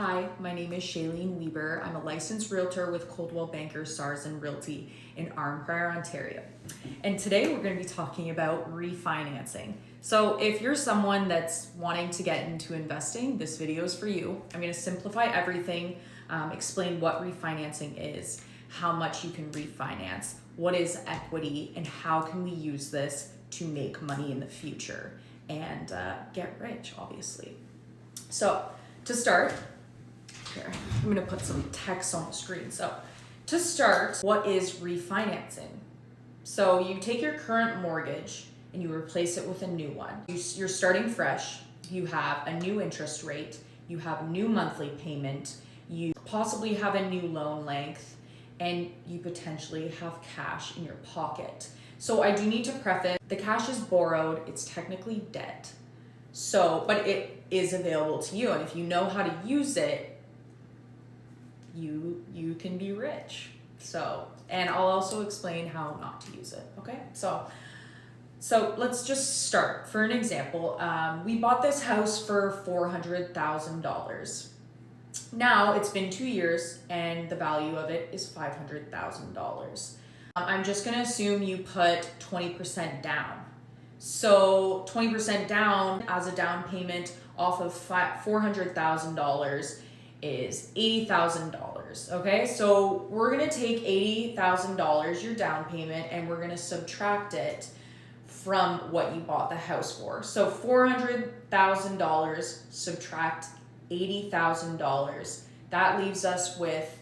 Hi, my name is Shailene Weber. I'm a licensed realtor with Coldwell Banker Stars and Realty in Arnprior, Ontario. And today we're going to be talking about refinancing. So if you're someone that's wanting to get into investing, this video is for you. I'm going to simplify everything, explain what refinancing is, how much you can refinance, what is equity, and how can we use this to make money in the future and get rich, obviously. So to start, here, I'm gonna put some text on the screen. So to start, what is refinancing? So you take your current mortgage and you replace it with a new one. You're starting fresh, you have a new interest rate, you have new monthly payment, you possibly have a new loan length, and you potentially have cash in your pocket. So I do need to preface, the cash is borrowed, it's technically debt. So, but it is available to you, and if you know how to use it, you can be rich. So, and I'll also explain how not to use it, okay? So let's just start. For an example, we bought this house for $400,000. Now it's been 2 years and the value of it is $500,000. I'm just gonna assume you put 20% down. So 20% down as a down payment off of $400,000 is $80,000, okay? So we're gonna take $80,000, your down payment, and we're gonna subtract it from what you bought the house for. So $400,000 subtract $80,000, that leaves us with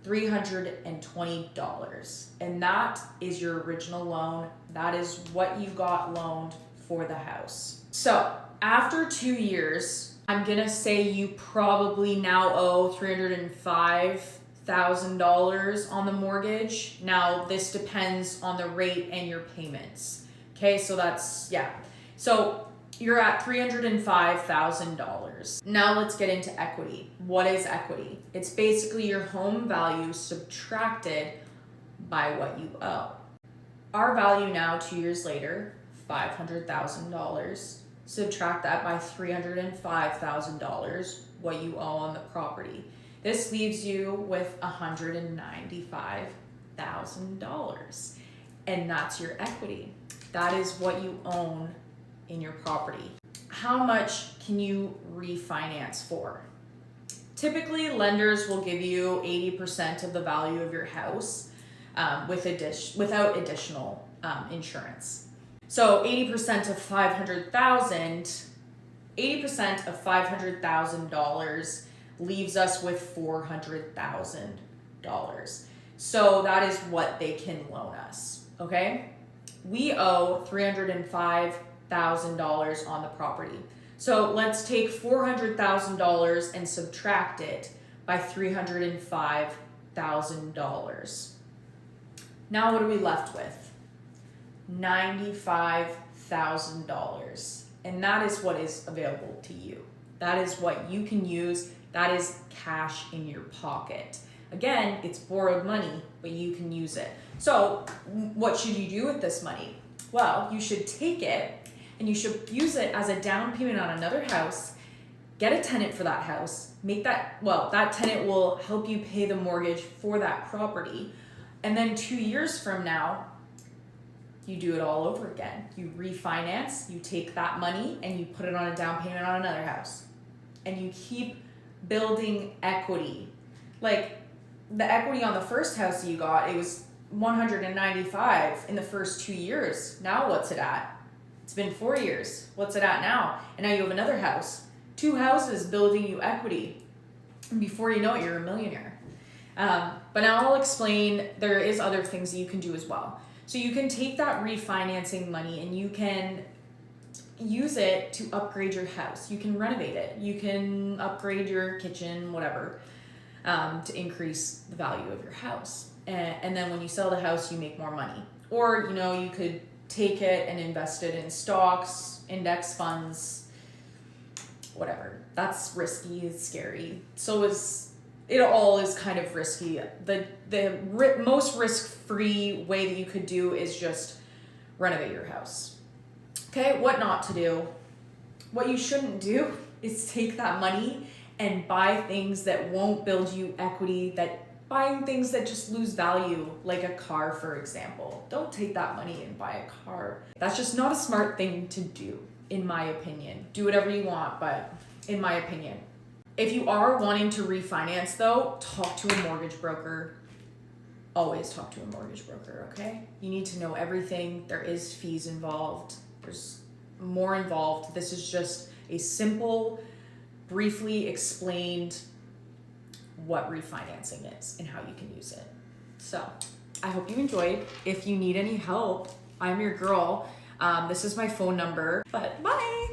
$320, and that is your original loan. That is what you got loaned for the house. So after 2 years, I'm gonna say you probably now owe $305,000 on the mortgage. Now this depends on the rate and your payments. Okay, so that's, yeah. So you're at $305,000. Now let's get into equity. What is equity? It's basically your home value subtracted by what you owe. Our value now, 2 years later, $500,000. Subtract that by $305,000, what you owe on the property. This leaves you with $195,000. And that's your equity. That is what you own in your property. How much can you refinance for? Typically, lenders will give you 80% of the value of your house without additional insurance. So 80% of $500,000 leaves us with $400,000. So that is what they can loan us, okay? We owe $305,000 on the property. So let's take $400,000 and subtract it by $305,000. Now what are we left with? $95,000. And that is what is available to you. That is what you can use. That is cash in your pocket. Again, it's borrowed money, but you can use it. So what should you do with this money? Well, you should take it and you should use it as a down payment on another house, get a tenant for that house, that tenant will help you pay the mortgage for that property. And then 2 years from now, you do it all over again. You refinance, you take that money and you put it on a down payment on another house. And you keep building equity. Like the equity on the first house you got, it was $195 in the first 2 years. Now what's it at? It's been 4 years. What's it at now? And now you have another house. 2 houses building you equity. And before you know it, you're a millionaire. But now I'll explain, there is other things that you can do as well. So you can take that refinancing money and you can use it to upgrade your house. You can renovate it. You can upgrade your kitchen, whatever, to increase the value of your house. And then when you sell the house, you make more money. Or, you could take it and invest it in stocks, index funds, whatever. That's risky, it's scary. It all is kind of risky. The most risk-free way that you could do is just renovate your house. Okay, what not to do? What you shouldn't do is take that money and buy things that won't build you equity, that buying things that just lose value, like a car, for example. Don't take that money and buy a car. That's just not a smart thing to do, in my opinion. Do whatever you want, but in my opinion. If you are wanting to refinance though, talk to a mortgage broker. Always talk to a mortgage broker, okay? You need to know everything. There is fees involved. There's more involved. This is just a simple, briefly explained what refinancing is and how you can use it. So I hope you enjoyed. If you need any help, I'm your girl. This is my phone number, but bye.